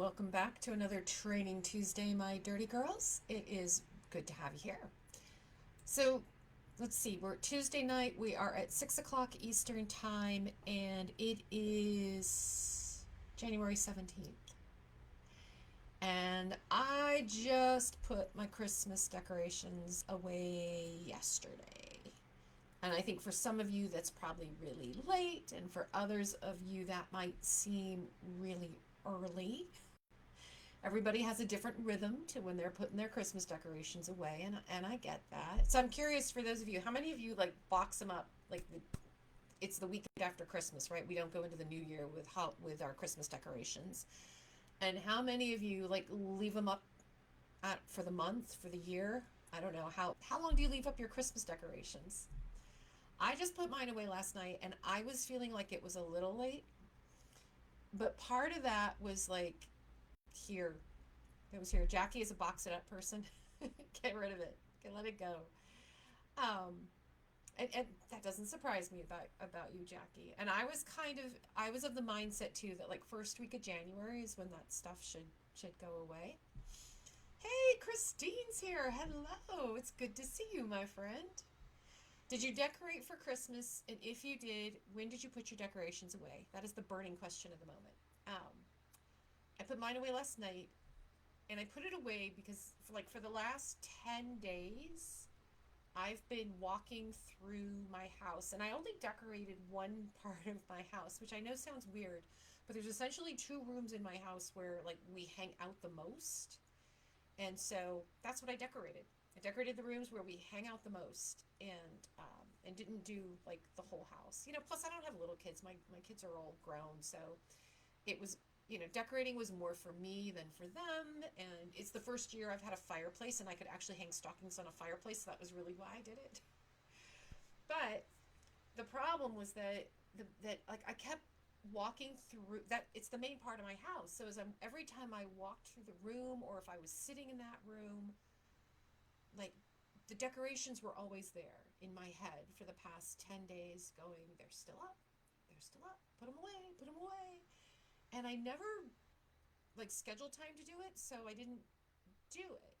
welcome back to another Training Tuesday, my dirty girls. It is good to have you here. So, let's see, we're Tuesday night. We are at 6 o'clock Eastern Time, and it is January 17th. And I just put my Christmas decorations away yesterday. And I think for some of you, that's probably really late, and for others of you, that might seem really early. Everybody has a different rhythm to when they're putting their Christmas decorations away, and I get that. So I'm curious for those of you, how many of you like box them up like it's the weekend after Christmas, right? We don't go into the new year with our Christmas decorations. And how many of you like leave them up for the month, for the year? I don't know. How long do you leave up your Christmas decorations? I just put mine away last night and I was feeling like it was a little late, but part of that was like here. It was here. Jackie is a box it up person. Get rid of it. Okay, let it go. Um, and that doesn't surprise me about you, Jackie. And I was of the mindset too that like first week of January is when that stuff should go away. Hey, Christine's here. Hello. It's good to see you, my friend. Did you decorate for Christmas? And if you did, when did you put your decorations away? That is the burning question of the moment. I put mine away last night, and I put it away because for the last 10 days I've been walking through my house and I only decorated one part of my house, which I know sounds weird, but there's essentially two rooms in my house where like we hang out the most. And so that's what I decorated. I decorated the rooms where we hang out the most, and didn't do like the whole house. Plus I don't have little kids. My kids are all grown, so it was decorating was more for me than for them. And it's the first year I've had a fireplace and I could actually hang stockings on a fireplace, so that was really why I did it. But the problem was that like I kept walking through that. It's the main part of my house, so every time I walked through the room, or if I was sitting in that room, like the decorations were always there in my head for the past 10 days going, they're still up, they're still up, put them away, put them away. And I never like scheduled time to do it, so I didn't do it.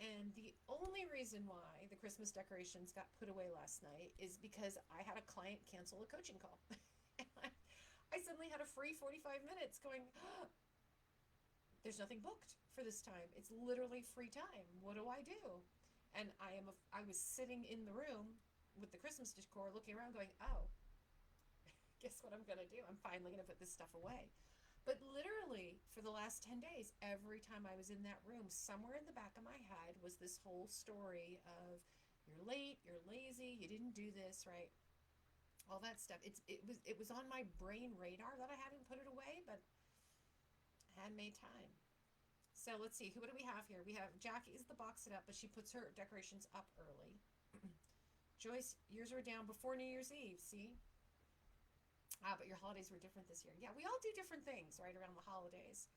And the only reason why the Christmas decorations got put away last night is because I had a client cancel a coaching call. And I suddenly had a free 45 minutes going, oh, there's nothing booked for this time. It's literally free time. What do I do? And I was sitting in the room with the Christmas decor looking around going, oh, guess what I'm going to do? I'm finally going to put this stuff away. But literally, for the last 10 days, every time I was in that room, somewhere in the back of my head was this whole story of you're late, you're lazy, you didn't do this, right? All that stuff. It was on my brain radar that I hadn't put it away, but I hadn't made time. So let's see, what do we have here? We have Jackie is the box it up, but she puts her decorations up early. Joyce, yours were down before New Year's Eve, see? But your holidays were different this year. Yeah, we all do different things right around the holidays.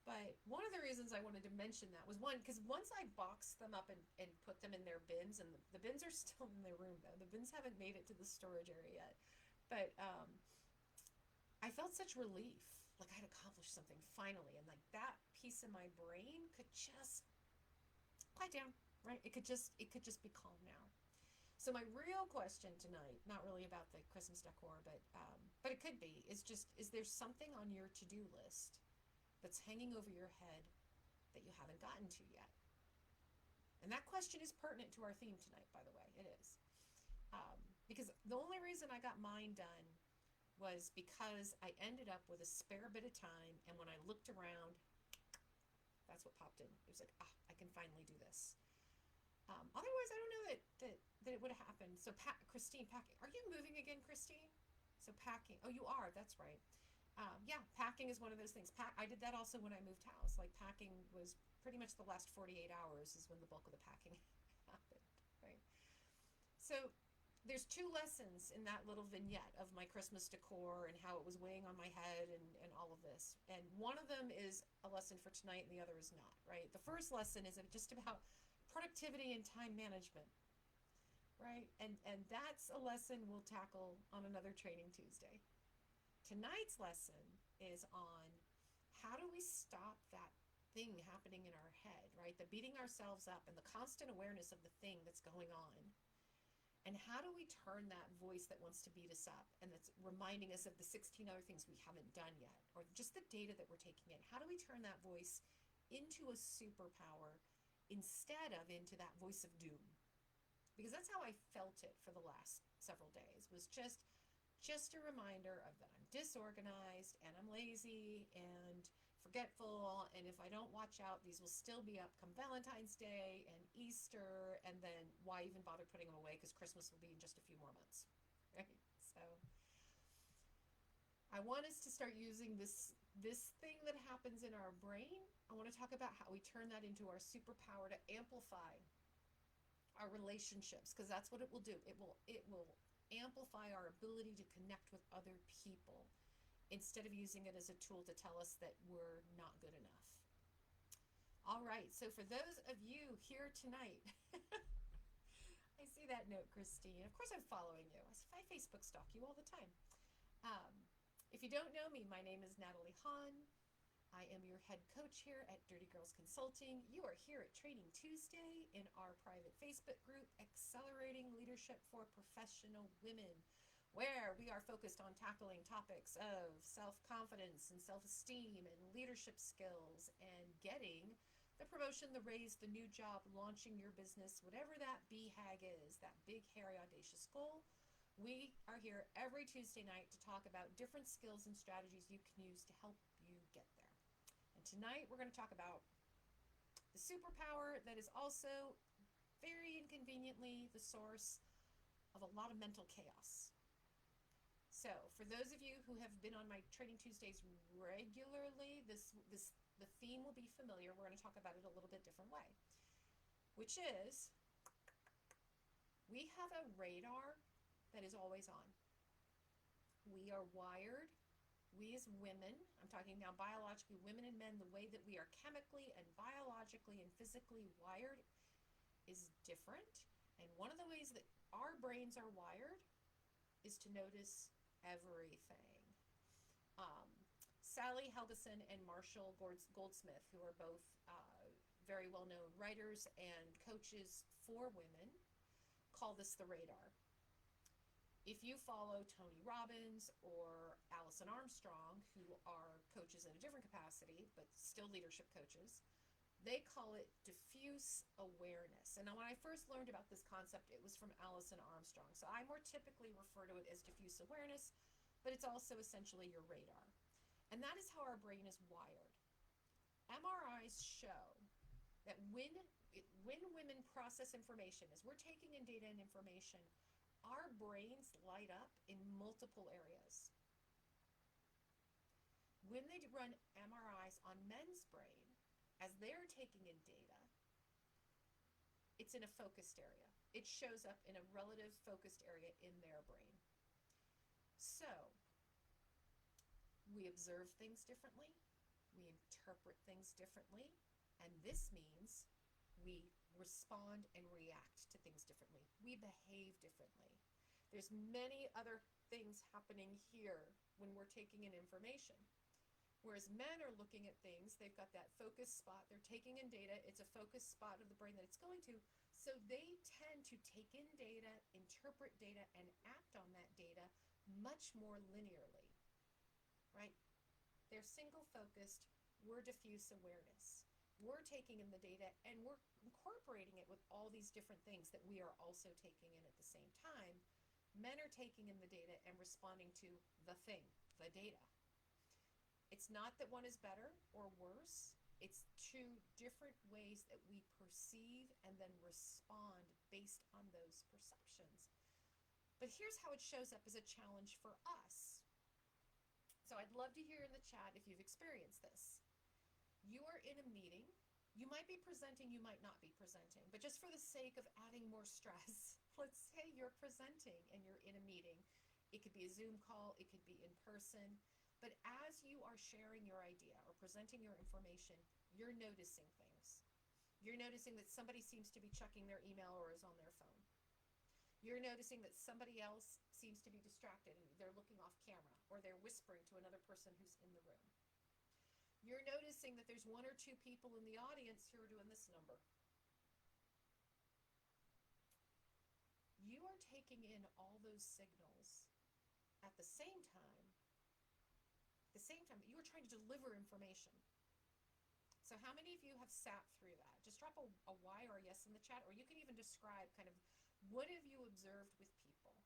But one of the reasons I wanted to mention that was one, because once I boxed them up and put them in their bins, and the bins are still in their room though. The bins haven't made it to the storage area yet. But I felt such relief. Like I had accomplished something finally. And like that piece of my brain could just quiet down, right? It could just be calm now. So my real question tonight, not really about the Christmas decor, but it could be, is there something on your to-do list that's hanging over your head that you haven't gotten to yet? And that question is pertinent to our theme tonight, by the way. It is. Because the only reason I got mine done was because I ended up with a spare bit of time, and when I looked around, that's what popped in. It was like, I can finally do this. Otherwise, I don't know that it would have happened. So, Christine, packing. Are you moving again, Christine? So packing. Oh, you are. That's right. Yeah, packing is one of those things. I did that also when I moved house. Like packing was pretty much the last 48 hours is when the bulk of the packing happened. Right. So there's two lessons in that little vignette of my Christmas decor and how it was weighing on my head and all of this. And one of them is a lesson for tonight and the other is not, right? The first lesson is just about productivity and time management, right? And that's a lesson we'll tackle on another Training Tuesday. Tonight's lesson is on how do we stop that thing happening in our head, right? The beating ourselves up and the constant awareness of the thing that's going on. And how do we turn that voice that wants to beat us up and that's reminding us of the 16 other things we haven't done yet, or just the data that we're taking in? How do we turn that voice into a superpower instead of into that voice of doom? Because that's how I felt it for the last several days, was just a reminder of that I'm disorganized and I'm lazy and forgetful, and if I don't watch out, these will still be up come Valentine's Day and Easter, and then why even bother putting them away, because Christmas will be in just a few more months, right? So I want us to start using this thing that happens in our brain. I want to talk about how we turn that into our superpower to amplify our relationships, because that's what it will do. It will amplify our ability to connect with other people instead of using it as a tool to tell us that we're not good enough. All right, so for those of you here tonight, I see that note, Christine. Of course I'm following you. I Facebook stalk you all the time. If you don't know me, my name is Natalie Hahn. I am your head coach here at Dirty Girls Consulting. You are here at Training Tuesday in our private Facebook group, Accelerating Leadership for Professional Women, where we are focused on tackling topics of self-confidence and self-esteem and leadership skills and getting the promotion, the raise, the new job, launching your business, whatever that BHAG is, that big, hairy, audacious goal. We are here every Tuesday night to talk about different skills and strategies you can use to help you get there. And tonight we're going to talk about the superpower that is also very inconveniently the source of a lot of mental chaos. So for those of you who have been on my Training Tuesdays regularly, the theme will be familiar. We're going to talk about it a little bit different way, which is we have a radar that is always on. We are wired. We as women, I'm talking now biologically, women and men, the way that we are chemically and biologically and physically wired is different. And one of the ways that our brains are wired is to notice everything. Sally Helgesen and Marshall Goldsmith, who are both very well-known writers and coaches for women, call this the radar. If you follow Tony Robbins or Alison Armstrong, who are coaches in a different capacity, but still leadership coaches, they call it diffuse awareness. And when I first learned about this concept, it was from Alison Armstrong. So I more typically refer to it as diffuse awareness, but it's also essentially your radar. And that is how our brain is wired. MRIs show that when women process information, as we're taking in data and information, our brains light up in multiple areas. When they run MRIs on men's brain, as they're taking in data, it's in a focused area. It shows up in a relative focused area in their brain. So, we observe things differently, we interpret things differently, and this means we respond and react to things differently. We behave differently. There's many other things happening here when we're taking in information. Whereas men are looking at things, they've got that focus spot, they're taking in data, it's a focus spot of the brain that it's going to, so they tend to take in data, interpret data, and act on that data much more linearly, right? They're single focused, we're diffuse awareness. We're taking in the data and we're incorporating it with all these different things that we are also taking in at the same time. Men are taking in the data and responding to the thing, the data. It's not that one is better or worse. It's two different ways that we perceive and then respond based on those perceptions. But here's how it shows up as a challenge for us. So I'd love to hear in the chat if you've experienced this. You are in a meeting. You might be presenting, you might not be presenting, but just for the sake of adding more stress, let's say you're presenting and you're in a meeting. It could be a Zoom call, it could be in person, but as you are sharing your idea or presenting your information, you're noticing things. You're noticing that somebody seems to be checking their email or is on their phone. You're noticing that somebody else seems to be distracted and they're looking off camera or they're whispering to another person who's in the room. You're noticing that there's one or two people in the audience who are doing this number. You are taking in all those signals at the same time. You are trying to deliver information. So how many of you have sat through that? Just drop a Y or a yes in the chat, or you can even describe kind of what have you observed with people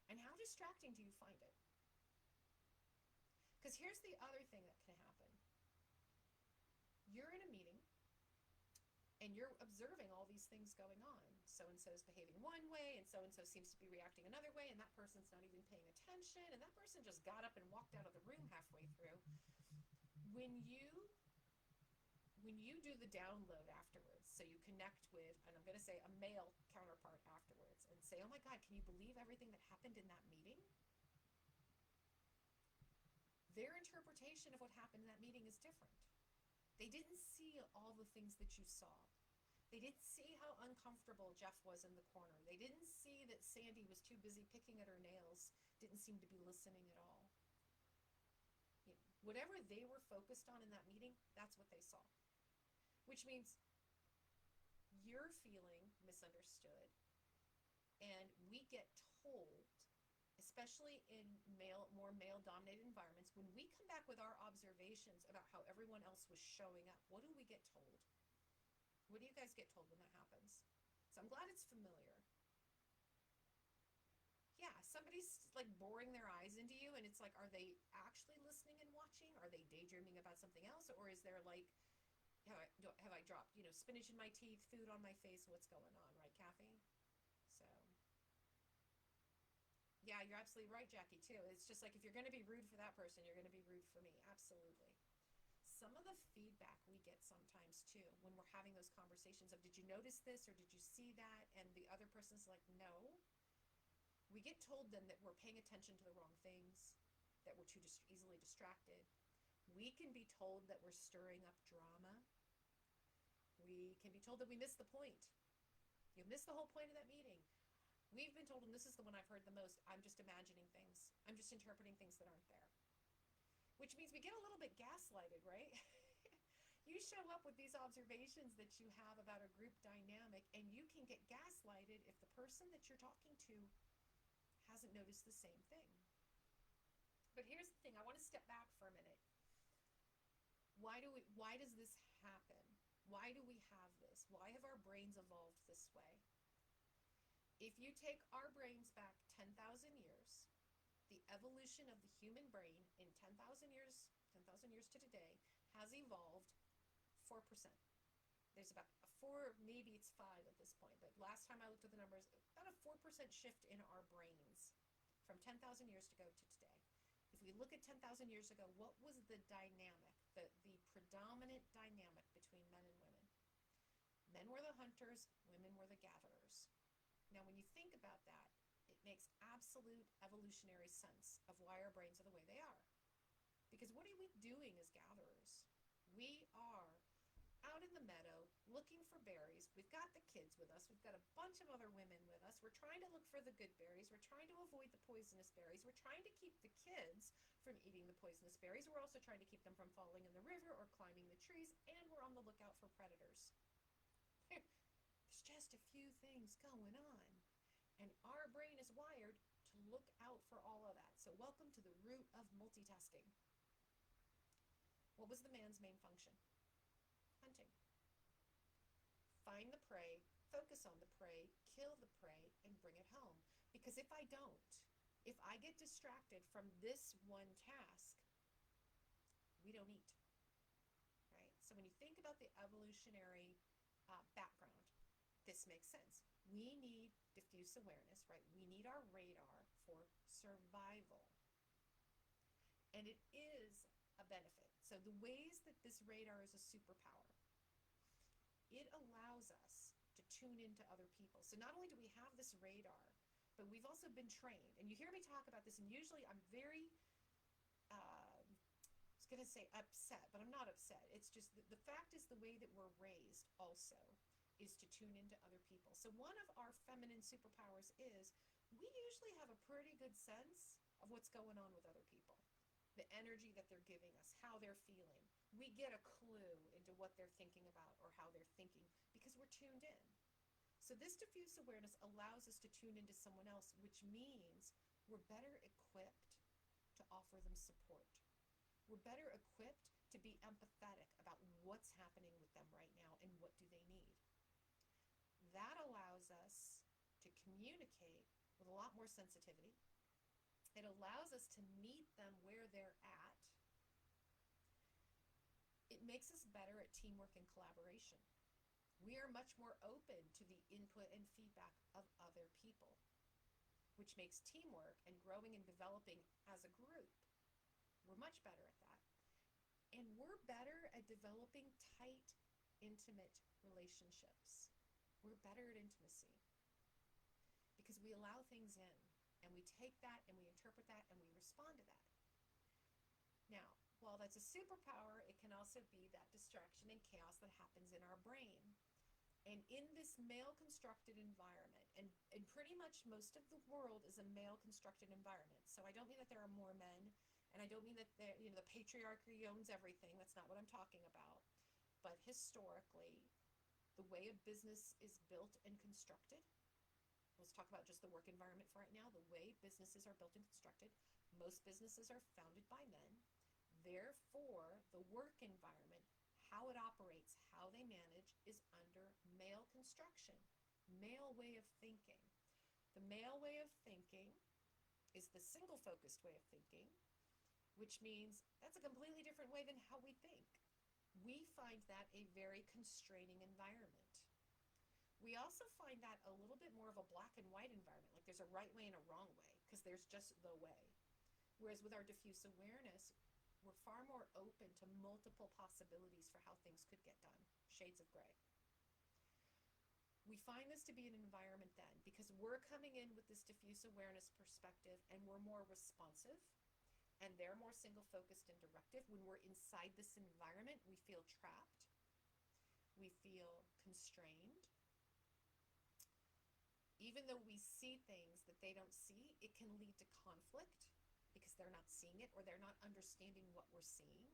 and how distracting do you find it? Because here's the other thing that can happen. You're in a meeting and you're observing all these things going on. So-and-so is behaving one way and so-and-so seems to be reacting another way, and that person's not even paying attention, and that person just got up and walked out of the room halfway through. When you do the download afterwards, so you connect with, and I'm going to say a male counterpart afterwards, and say, oh my God, can you believe everything that happened in that meeting? Their interpretation of what happened in that meeting is different. They didn't see all the things that you saw. They didn't see how uncomfortable Jeff was in the corner. They didn't see that Sandy was too busy picking at her nails, didn't seem to be listening at all. You know, whatever they were focused on in that meeting, that's what they saw. Which means you're feeling misunderstood. And we get told, especially in more male-dominated environments, when we come back with our observations about how everyone else was showing up, what do we get told? What do you guys get told when that happens? So I'm glad it's familiar. Yeah, somebody's like boring their eyes into you, and it's like, are they actually listening and watching? Are they daydreaming about something else? Or is there like, have I dropped, spinach in my teeth, food on my face, what's going on, right, Kathy? So, yeah, you're absolutely right, Jackie, too. It's just like, if you're going to be rude for that person, you're going to be rude for me. Absolutely. Some of the feedback we get sometimes too when we're having those conversations of, did you notice this or did you see that? And the other person's like, no. We get told then that we're paying attention to the wrong things, that we're too easily distracted. We can be told that we're stirring up drama. We can be told that we missed the point. You missed the whole point of that meeting. We've been told, and this is the one I've heard the most, I'm just imagining things. I'm just interpreting things that aren't there. Which means we get a little bit gaslighted, right? You show up with these observations that you have about a group dynamic, and you can get gaslighted if the person that you're talking to hasn't noticed the same thing. But here's the thing, I want to step back for a minute. Why does this happen? Why do we have this? Why have our brains evolved this way? If you take our brains back 10,000 years, the evolution of the human brain in 10,000 years to today has evolved 4%. There's about a 4, maybe it's 5 at this point, but last time I looked at the numbers, about a 4% shift in our brains from 10,000 years ago to today. If we look at 10,000 years ago, what was the dynamic, the predominant dynamic between men and women? Men were the hunters, women were the gatherers. Now, when you think about that, it makes absolute evolutionary sense of why our brains are the way they are. Because what are we doing as gatherers? We are out in the meadow looking for berries. We've got the kids with us. We've got a bunch of other women with us. We're trying to look for the good berries. We're trying to avoid the poisonous berries. We're trying to keep the kids from eating the poisonous berries. We're also trying to keep them from falling in the river or climbing the trees. And we're on the lookout for predators. There's just a few things going on. And our brain is wired to look out for all of that. So welcome to the root of multitasking. What was the man's main function? Hunting. Find the prey, focus on the prey, kill the prey, and bring it home. Because if I don't, if I get distracted from this one task, we don't eat. Right? So when you think about the evolutionary background, this makes sense. We need diffuse awareness, right? We need our radar for survival. And it is a benefit. So the ways that this radar is a superpower, it allows us to tune into other people. So not only do we have this radar, but we've also been trained. And you hear me talk about this, and usually I'm very, I was going to say upset, but I'm not upset. It's just the fact is the way that we're raised also is to tune into other people. So one of our feminine superpowers is we usually have a pretty good sense of what's going on with other people, the energy that they're giving us, how they're feeling, We get a clue into what they're thinking about or how they're thinking because we're tuned in. So this diffuse awareness allows us to tune into someone else, which means we're better equipped to offer them support. We're better equipped to be empathetic about what's happening with them right now and what do they need. That allows us to communicate with a lot more sensitivity. It allows us to meet them where they're at. It makes us better at teamwork and collaboration. We are much more open to the input and feedback of other people, which makes teamwork and growing and developing as a group. We're much better at that. And we're better at developing tight, intimate relationships. We're better at intimacy because we allow things in and we take that and we interpret that and we respond to that. Now, while that's a superpower, it can also be that distraction and chaos that happens in our brain. And in this male constructed environment, and pretty much most of the world is a male constructed environment. So I don't mean that there are more men, and I don't mean that the patriarchy owns everything. That's not what I'm talking about. But historically, the way a business is built and constructed, let's talk about just the work environment for right now. The way businesses are built and constructed, most businesses are founded by men. Therefore, the work environment, how it operates, how they manage, is under male construction, male way of thinking. The male way of thinking is the single focused way of thinking, which means that's a completely different way than how we think. We find that a very constraining environment. We also find that a little bit more of a black and white environment, like there's a right way and a wrong way, because there's just the way. Whereas with our diffuse awareness, we're far more open to multiple possibilities for how things could get done, shades of gray. We find this to be an environment then because we're coming in with this diffuse awareness perspective and we're more responsive and they're more single focused and directive. When we're inside this environment, we feel trapped, we feel constrained. Even though we see things that they don't see, it can lead to conflict because they're not seeing it or they're not understanding what we're seeing.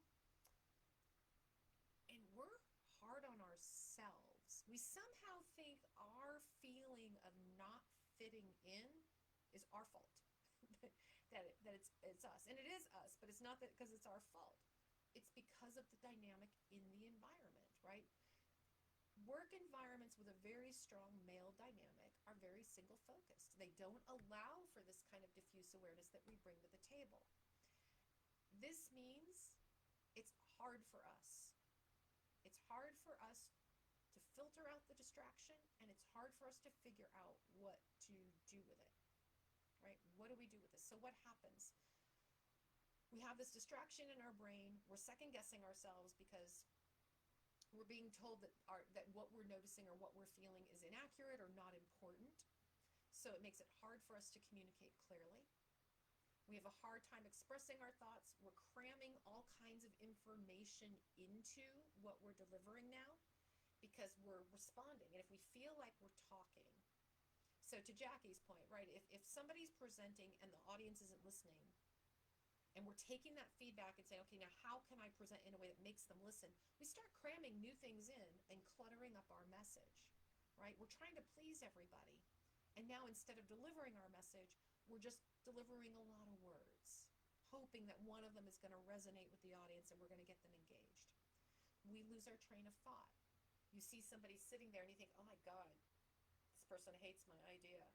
And we're hard on ourselves. We somehow think our feeling of not fitting in is our fault. that it's us. And it is us, but it's not that because it's our fault. It's because of the dynamic in the environment, right? Work environments with a very strong male dynamic are very single focused. They don't allow for this kind of diffuse awareness that we bring to the table. This means it's hard for us. It's hard for us to filter out the distraction, and it's hard for us to figure out what to do with it, right? What do we do with this? So what happens? We have this distraction in our brain. We're second guessing ourselves because we're being told that what we're noticing or what we're feeling is inaccurate or not important. So it makes it hard for us to communicate clearly. We have a hard time expressing our thoughts. We're cramming all kinds of information into what we're delivering now because we're responding. And if we feel like we're talking, so to Jackie's point, right, if somebody's presenting and the audience isn't listening, and we're taking that feedback and saying, okay, now how can I present in a way that makes them listen? We start cramming new things in and cluttering up our message, right? We're trying to please everybody. And now instead of delivering our message, we're just delivering a lot of words, hoping that one of them is going to resonate with the audience and we're going to get them engaged. We lose our train of thought. You see somebody sitting there and you think, oh my God, this person hates my idea.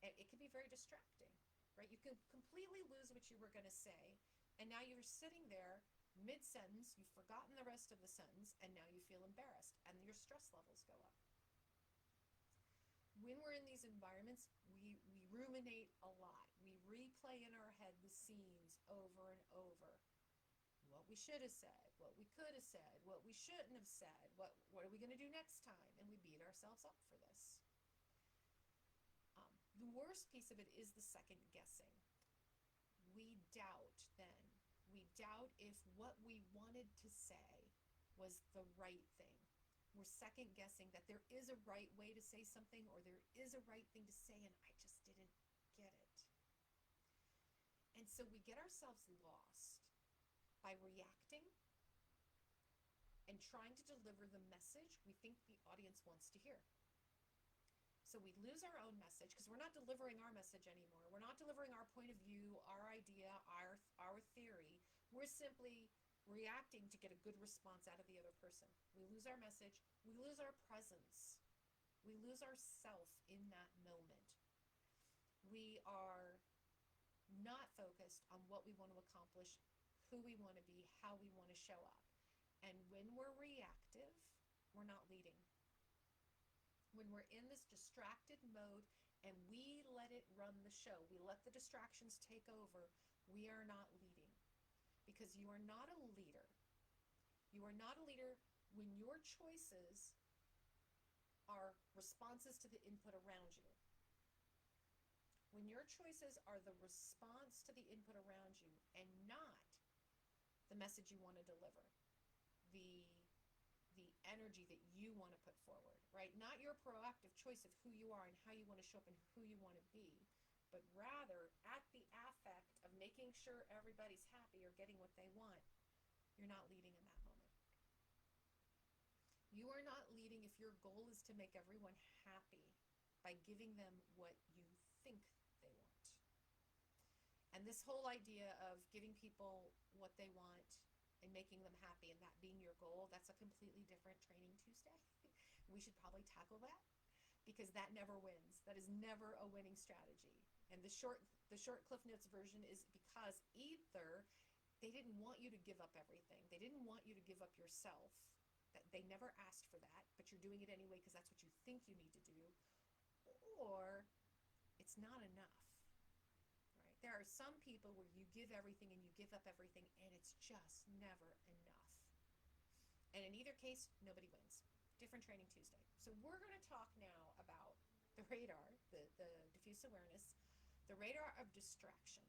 And it can be very distracting. Right? You can completely lose what you were going to say, and now you're sitting there mid-sentence, you've forgotten the rest of the sentence, and now you feel embarrassed, and your stress levels go up. When we're in these environments, we ruminate a lot. We replay in our head the scenes over and over. What we should have said, what we could have said, what we shouldn't have said, what are we going to do next time? And we beat ourselves up for this. The worst piece of it is the second guessing. We doubt then. We doubt if what we wanted to say was the right thing. We're second guessing that there is a right way to say something or there is a right thing to say and I just didn't get it. And so we get ourselves lost by reacting and trying to deliver the message we think the audience wants to hear. So we lose our own message because we're not delivering our message anymore. We're not delivering our point of view, our idea, our theory. We're simply reacting to get a good response out of the other person. We lose our message. We lose our presence. We lose ourself in that moment. We are not focused on what we want to accomplish, who we want to be, how we want to show up. And when we're reactive, we're not leading. When we're in this distracted mode and we let it run the show, we let the distractions take over, we are not leading. Because you are not a leader. You are not a leader when your choices are responses to the input around you. When your choices are the response to the input around you and not the message you want to deliver, the energy that you want to put forward, right? Not your proactive choice of who you are and how you want to show up and who you want to be, but rather at the affect of making sure everybody's happy or getting what they want, you're not leading in that moment. You are not leading if your goal is to make everyone happy by giving them what you think they want. And this whole idea of giving people what they want and making them happy and that being your goal, that's a completely different Training Tuesday. We should probably tackle that because that never wins. That is never a winning strategy. And the short Cliff Notes version is because either they didn't want you to give up everything. They didn't want you to give up yourself. That they never asked for that, but you're doing it anyway because that's what you think you need to do. Or it's not enough. Right? There are some people where you give everything and you give up everything and it's just never enough. And in either case, nobody wins. Different Training Tuesday. So we're going to talk now about the radar, the diffuse awareness, the radar of distraction,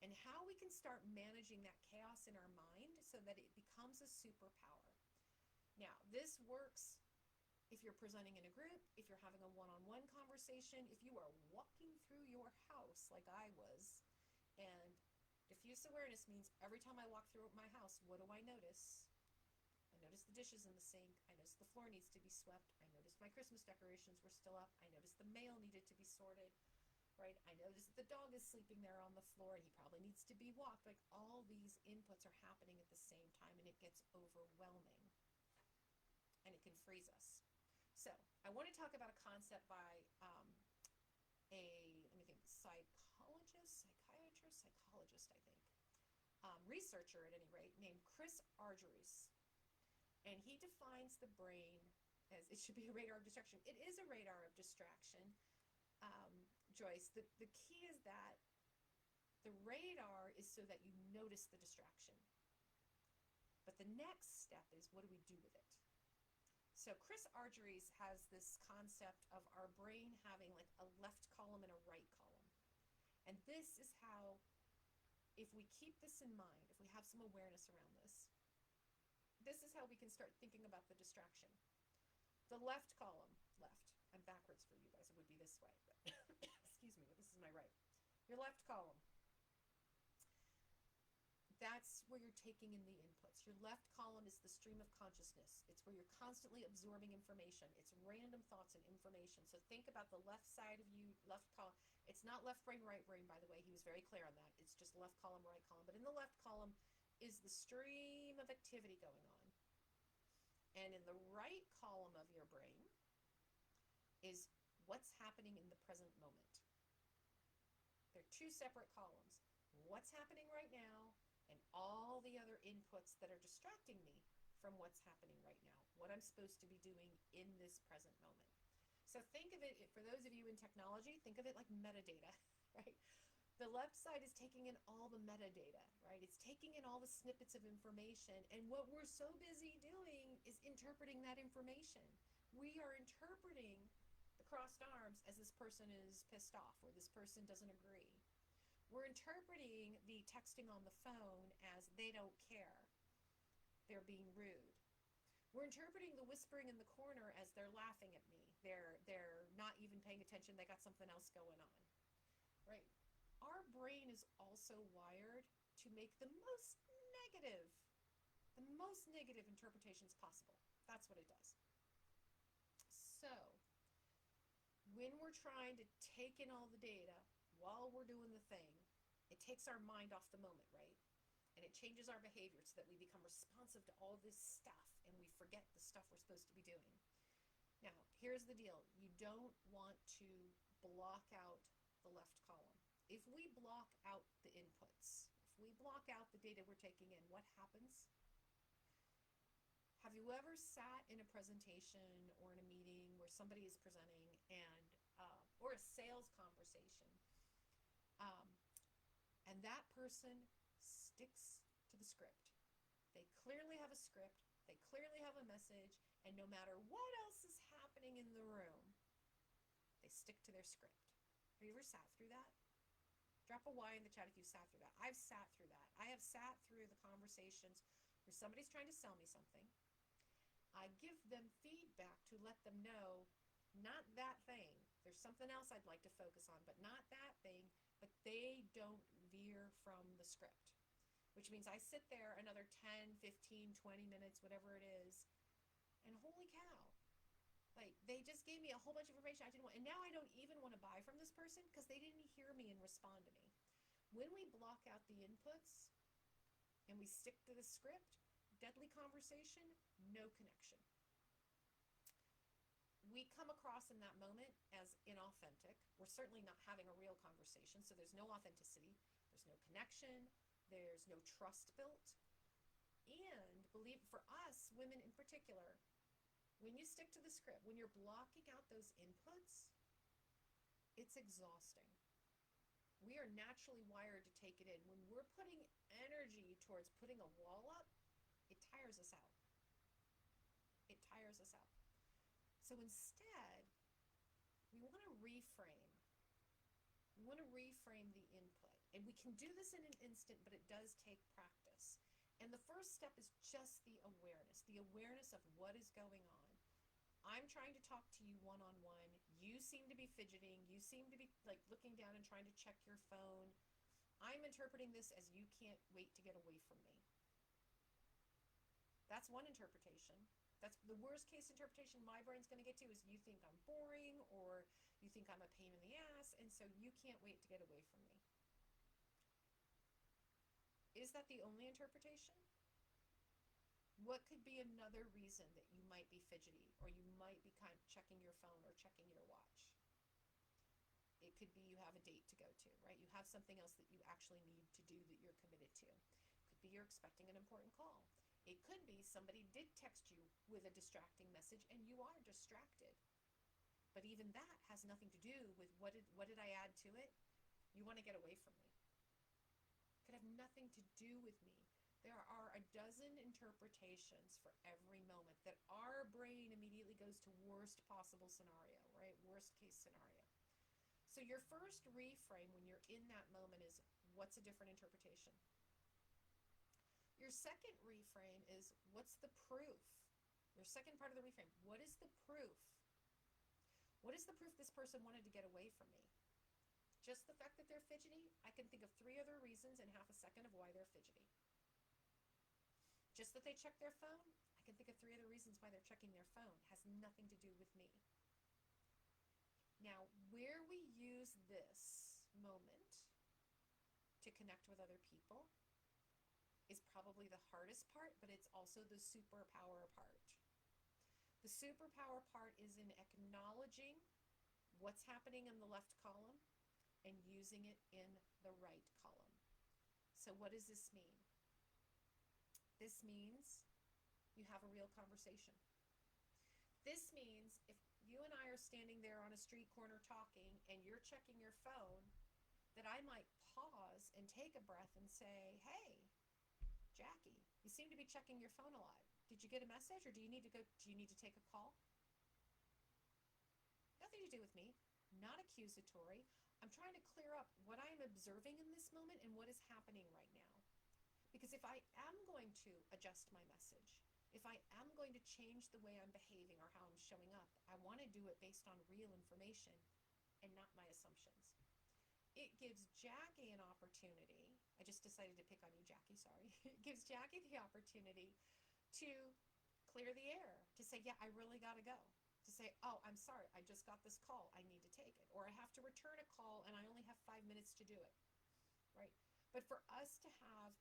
and how we can start managing that chaos in our mind so that it becomes a superpower. Now, this works if you're presenting in a group, if you're having a one-on-one conversation, if you are walking through your house like I was. And diffuse awareness means every time I walk through my house, what do I notice? I noticed the dishes in the sink. I noticed the floor needs to be swept. I noticed my Christmas decorations were still up. I noticed the mail needed to be sorted, right? I noticed that the dog is sleeping there on the floor and he probably needs to be walked. Like all these inputs are happening at the same time and it gets overwhelming and it can freeze us. So I want to talk about a concept by psychologist, I think, researcher at any rate, named Chris Argyris. And he defines the brain as it should be a radar of distraction. It is a radar of distraction, Joyce. The key is that the radar is so that you notice the distraction. But the next step is, what do we do with it? So Chris Argyris has this concept of our brain having like a left column and a right column. And this is how, if we keep this in mind, if we have some awareness around this, this is how we can start thinking about the distraction. The left column, I'm backwards for you guys, it would be this way, but excuse me, but this is my right. Your left column, that's where you're taking in the inputs. Your left column is the stream of consciousness. It's where you're constantly absorbing information. It's random thoughts and information. So think about the left side of you, left column. It's not left brain, right brain, by the way. He was very clear on that. It's just left column, right column. But in the left column is the stream of activity going on. And in the right column of your brain is what's happening in the present moment. They're two separate columns. What's happening right now and all the other inputs that are distracting me from what's happening right now, what I'm supposed to be doing in this present moment. So think of it, for those of you in technology, think of it like metadata, right? The left side is taking in all the metadata, right? It's taking in all the snippets of information, and what we're so busy doing is interpreting that information. We are interpreting the crossed arms as this person is pissed off or this person doesn't agree. We're interpreting the texting on the phone as they don't care. They're being rude. We're interpreting the whispering in the corner as they're laughing at me. They're not even paying attention. They got something else going on, right? Our brain is also wired to make the most negative the most negative interpretations possible. That's what it does. So, when we're trying to take in all the data while we're doing the thing, it takes our mind off the moment, right? And it changes our behavior so that we become responsive to all this stuff and we forget the stuff we're supposed to be doing. Now, here's the deal. You don't want to block out the left column. If we block out the inputs, if we block out the data we're taking in, what happens? Have you ever sat in a presentation or in a meeting where somebody is presenting and or a sales conversation, and that person sticks to the script? They clearly have a script, they clearly have a message, and no matter what else is happening in the room, they stick to their script. Have you ever sat through that? Drop a Y in the chat if you sat through that. I've sat through that. I have sat through the conversations where somebody's trying to sell me something. I give them feedback to let them know, not that thing. There's something else I'd like to focus on, but not that thing. But they don't veer from the script, which means I sit there another 10, 15, 20 minutes, whatever it is, and holy cow, like they just gave me a whole bunch of information I didn't want, and now I don't even want to buy from this person because they didn't hear me and respond to me. When we block out the inputs and we stick to the script, deadly conversation, no connection. We come across in that moment as inauthentic. We're certainly not having a real conversation, so there's no authenticity, there's no connection, there's no trust built. And believe, for us, women in particular, when you stick to the script, when you're blocking out those inputs, it's exhausting. We are naturally wired to take it in. When we're putting energy towards putting a wall up, it tires us out. It tires us out. So instead, we want to reframe. We want to reframe the input. And we can do this in an instant, but it does take practice. And the first step is just the awareness of what is going on. I'm trying to talk to you one-on-one. You seem to be fidgeting. You seem to be like looking down and trying to check your phone. I'm interpreting this as you can't wait to get away from me. That's one interpretation. That's the worst case interpretation my brain's going to get to, is you think I'm boring, or you think I'm a pain in the ass, and so you can't wait to get away from me. Is that the only interpretation? What could be another reason that you might be fidgety, or you might be kind of checking your phone or checking your watch? It could be you have a date to go to, right? You have something else that you actually need to do that you're committed to. It could be you're expecting an important call. It could be somebody did text you with a distracting message and you are distracted. But even that has nothing to do with what did I add to it? You want to get away from me. It could have nothing to do with me. There are a dozen interpretations for every moment that our brain immediately goes to worst possible scenario, right? Worst case scenario. So your first reframe when you're in that moment is, what's a different interpretation? Your second reframe is, what's the proof? Your second part of the reframe, what is the proof? What is the proof this person wanted to get away from me? Just the fact that they're fidgety? I can think of 3 other reasons in half a second of why they're fidgety. Just that they check their phone? I can think of 3 other reasons why they're checking their phone. It has nothing to do with me. Now, where we use this moment to connect with other people is probably the hardest part, but it's also the superpower part. The superpower part is in acknowledging what's happening in the left column and using it in the right column. So what does this mean? This means you have a real conversation. This means if you and I are standing there on a street corner talking and you're checking your phone, that I might pause and take a breath and say, hey, Jackie, you seem to be checking your phone a lot. Did you get a message, or do you need to take a call? Nothing to do with me, not accusatory. I'm trying to clear up what I'm observing in this moment and what is happening right now. Because if I am going to adjust my message, if I am going to change the way I'm behaving or how I'm showing up, I want to do it based on real information and not my assumptions. It gives Jackie an opportunity I just decided to pick on you, Jackie, sorry. It gives Jackie the opportunity to clear the air, to say, yeah, I really got to go. To say, oh, I'm sorry, I just got this call, I need to take it. Or I have to return a call and I only have 5 minutes to do it, right? But for us to have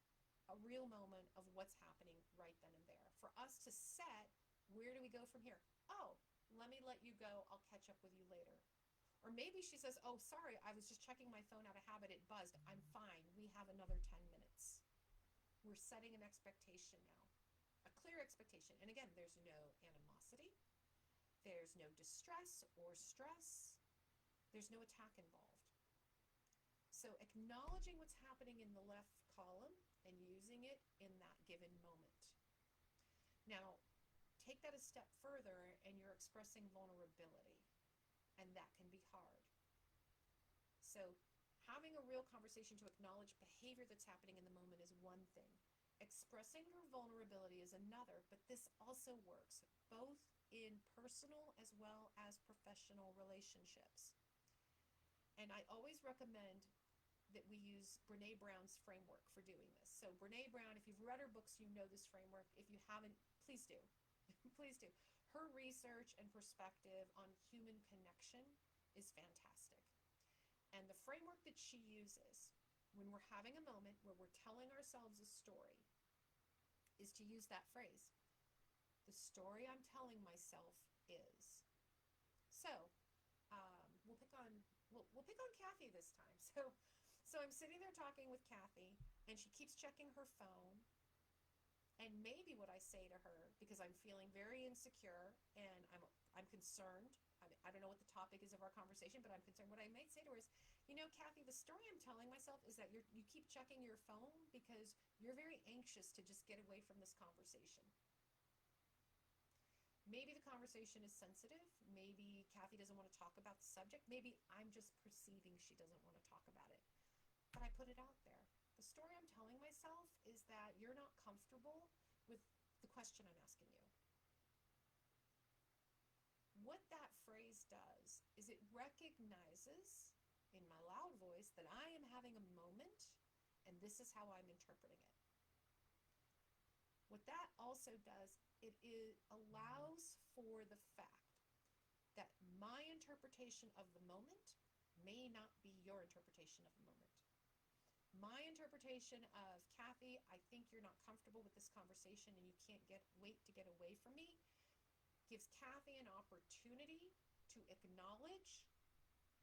a real moment of what's happening right then and there, for us to set, where do we go from here? Oh, let me let you go, I'll catch up with you later. Or maybe she says, oh, sorry, I was just checking my phone out of habit, it buzzed, I'm fine, we have another 10 minutes. We're setting an expectation now, a clear expectation. And again, there's no animosity, there's no distress or stress, there's no attack involved. So acknowledging what's happening in the left column and using it in that given moment. Now, take that a step further and you're expressing vulnerability, and that can be hard. So having a real conversation to acknowledge behavior that's happening in the moment is one thing. Expressing your vulnerability is another, but this also works both in personal as well as professional relationships. And I always recommend that we use Brene Brown's framework for doing this. So Brene Brown, if you've read her books, you know this framework. If you haven't, please do. Please do. Her research and perspective on human connection is fantastic. And the framework that she uses when we're having a moment where we're telling ourselves a story is to use that phrase. The story I'm telling myself is. So we'll pick on Kathy this time. So I'm sitting there talking with Kathy, and she keeps checking her phone. And maybe what I say to her, because I'm feeling very insecure and I'm concerned. I don't know what the topic is of our conversation, but I'm concerned. What I might say to her is, you know, Kathy, the story I'm telling myself is that you keep checking your phone because you're very anxious to just get away from this conversation. Maybe the conversation is sensitive. Maybe Kathy doesn't want to talk about the subject. Maybe I'm just perceiving she doesn't want to talk about it. But I put it out there. The story I'm telling myself is that you're not comfortable with the question I'm asking you. What that phrase does is it recognizes in my loud voice that I am having a moment, and this is how I'm interpreting it. What that also does, it allows for the fact that my interpretation of the moment may not be your interpretation of the moment. My interpretation of, Kathy, I think you're not comfortable with this conversation and you can't wait to get away from me, gives Kathy an opportunity to acknowledge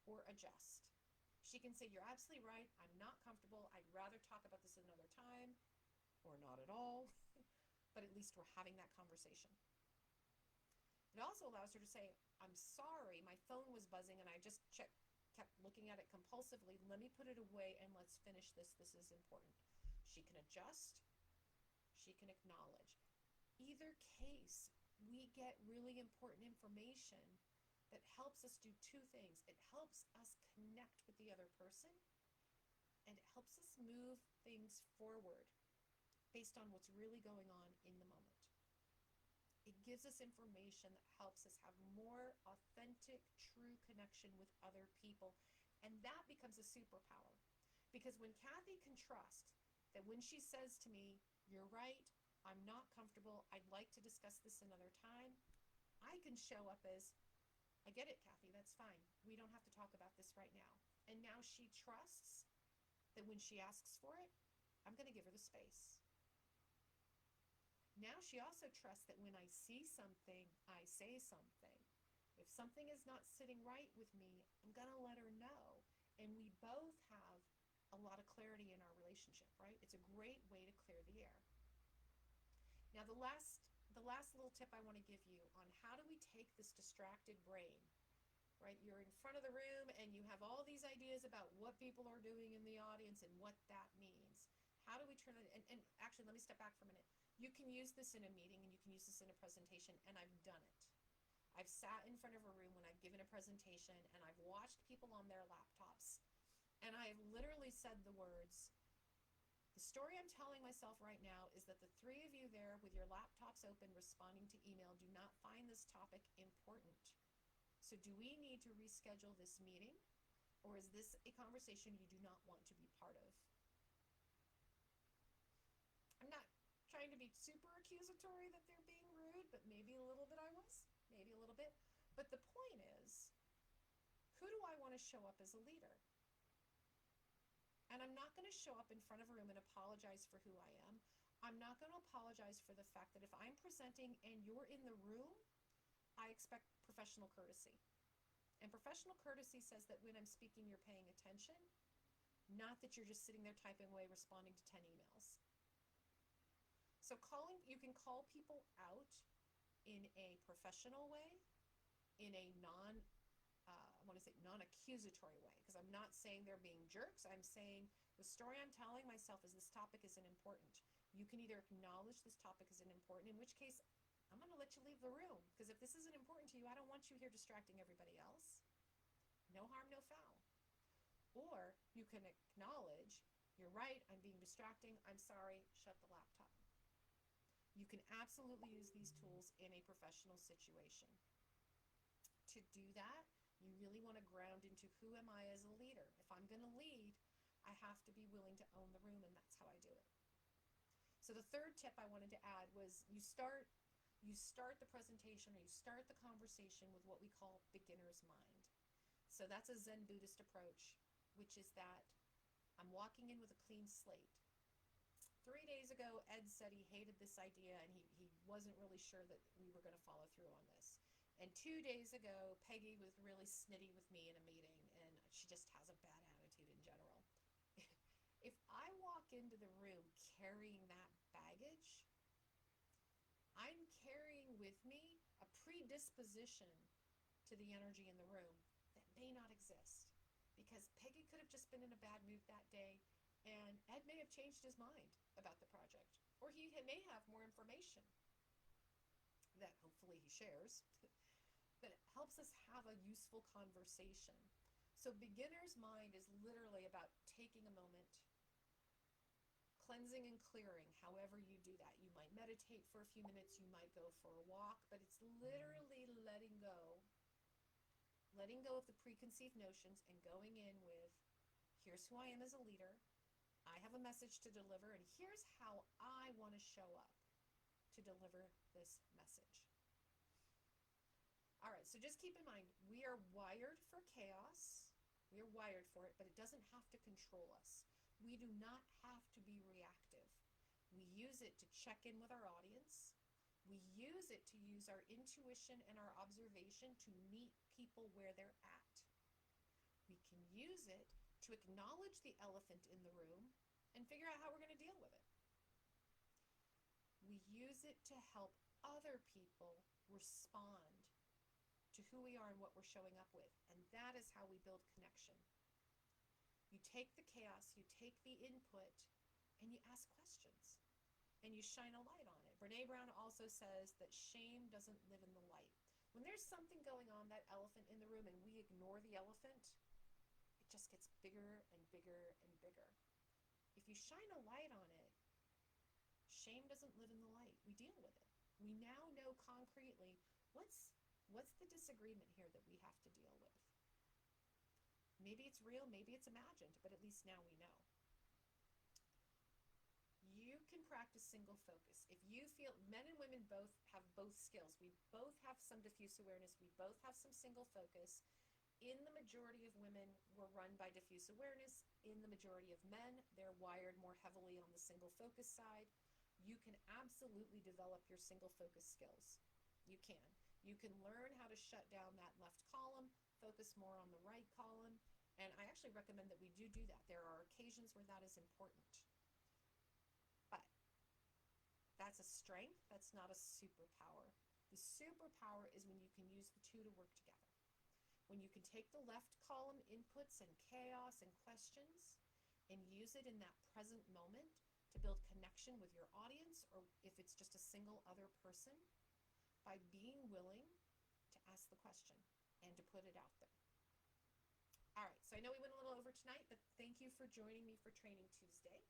or adjust. She can say, you're absolutely right, I'm not comfortable, I'd rather talk about this another time, or not at all, but at least we're having that conversation. It also allows her to say, I'm sorry, my phone was buzzing and I just kept looking at it compulsively. Let me put it away and let's finish this. This is important. She can adjust. She can acknowledge. Either case, we get really important information that helps us do two things. It helps us connect with the other person, and it helps us move things forward based on what's really going on in the moment. It gives us information that helps us have more authentic, true connection with other people. And that becomes a superpower. Because when Kathy can trust that when she says to me, you're right, I'm not comfortable, I'd like to discuss this another time, I can show up as, I get it, Kathy, that's fine. We don't have to talk about this right now. And now she trusts that when she asks for it, I'm going to give her the space. Now she also trusts that when I see something, I say something. If something is not sitting right with me, I'm going to let her know. And we both have a lot of clarity in our relationship, right? It's a great way to clear the air. Now, the last little tip I want to give you on how do we take this distracted brain, right? You're in front of the room and you have all these ideas about what people are doing in the audience and what that means. How do we turn it? And actually, let me step back for a minute. You can use this in a meeting and you can use this in a presentation, and I've done it. I've sat in front of a room when I've given a presentation and I've watched people on their laptops, and I've literally said the words, the story I'm telling myself right now is that the three of you there with your laptops open responding to email do not find this topic important. So do we need to reschedule this meeting, or is this a conversation you do not want to be part of? trying to be super accusatory that they're being rude, but maybe a little bit I was, maybe a little bit. But the point is, who do I want to show up as a leader? And I'm not going to show up in front of a room and apologize for who I am. I'm not going to apologize for the fact that if I'm presenting and you're in the room, I expect professional courtesy. And professional courtesy says that when I'm speaking, you're paying attention, not that you're just sitting there typing away, responding to 10 emails. So you can call people out in a professional way, in a non-accusatory way, because I'm not saying they're being jerks. I'm saying the story I'm telling myself is this topic isn't important. You can either acknowledge this topic isn't important, in which case I'm going to let you leave the room, because if this isn't important to you, I don't want you here distracting everybody else. No harm, no foul. Or you can acknowledge, you're right, I'm being distracting, I'm sorry, shut the laptop. You can absolutely use these tools in a professional situation. To do that, you really want to ground into who am I as a leader. If I'm going to lead, I have to be willing to own the room, and that's how I do it. So the third tip I wanted to add was you start the presentation, or you start the conversation with what we call beginner's mind. So that's a Zen Buddhist approach, which is that I'm walking in with a clean slate. 3 days ago, Ed said he hated this idea and he wasn't really sure that we were going to follow through on this. And 2 days ago, Peggy was really snitty with me in a meeting, and she just has a bad attitude in general. If I walk into the room carrying that baggage, I'm carrying with me a predisposition to the energy in the room that may not exist, because Peggy could have just been in a bad mood that day, and Ed may have changed his mind about the project, or he may have more information that hopefully he shares that helps us have a useful conversation. So beginner's mind is literally about taking a moment, cleansing and clearing, however you do that. You might meditate for a few minutes, you might go for a walk, but it's literally letting go of the preconceived notions and going in with, here's who I am as a leader, I have a message to deliver, and here's how I want to show up to deliver this message. All right, so just keep in mind, we are wired for chaos. We are wired for it, but it doesn't have to control us. We do not have to be reactive. We use it to check in with our audience. We use it to use our intuition and our observation to meet people where they're at. We can use it to acknowledge the elephant in the room and figure out how we're going to deal with it. We use it to help other people respond to who we are and what we're showing up with. And that is how we build connection. You take the chaos, you take the input, and you ask questions. And you shine a light on it. Brene Brown also says that shame doesn't live in the light. When there's something going on, that elephant in the room, and we ignore the elephant, it just gets bigger and bigger and bigger. If you shine a light on it, shame doesn't live in the light. We deal with it. We now know concretely what's the disagreement here that we have to deal with. Maybe it's real, maybe it's imagined, but at least now we know. You can practice single focus. If you feel, men and women both have both skills. We both have some diffuse awareness. We both have some single focus. In the majority of women, we're run by diffuse awareness. In the majority of men, they're wired more heavily on the single focus side. You can absolutely develop your single focus skills. You can. You can learn how to shut down that left column, focus more on the right column, and I actually recommend that we do that. There are occasions where that is important. But that's a strength, that's not a superpower. The superpower is when you can use the two to work together. When you can take the left column inputs and chaos and questions and use it in that present moment to build connection with your audience, or if it's just a single other person, by being willing to ask the question and to put it out there. All right, so I know we went a little over tonight, but thank you for joining me for Training Tuesday.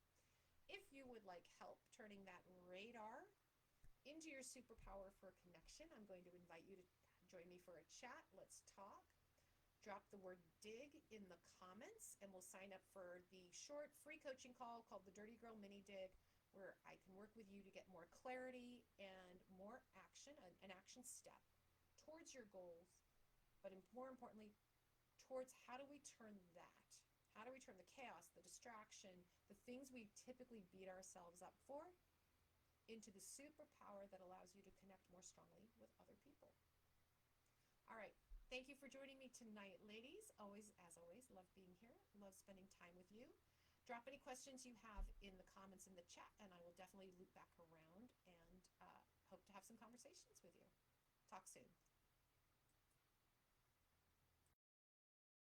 If you would like help turning that radar into your superpower for connection, I'm going to invite you to join me for a chat. Let's talk. Drop the word dig in the comments, and we'll sign up for the short free coaching call called the Dirty Girl Mini Dig, where I can work with you to get more clarity and more action, an action step towards your goals, but more importantly, towards how do we turn that? How do we turn the chaos, the distraction, the things we typically beat ourselves up for into the superpower that allows you to connect more strongly with other people? All right. Thank you for joining me tonight, ladies. As always, love being here. Love spending time with you. Drop any questions you have in the comments in the chat, and I will definitely loop back around and hope to have some conversations with you. Talk soon.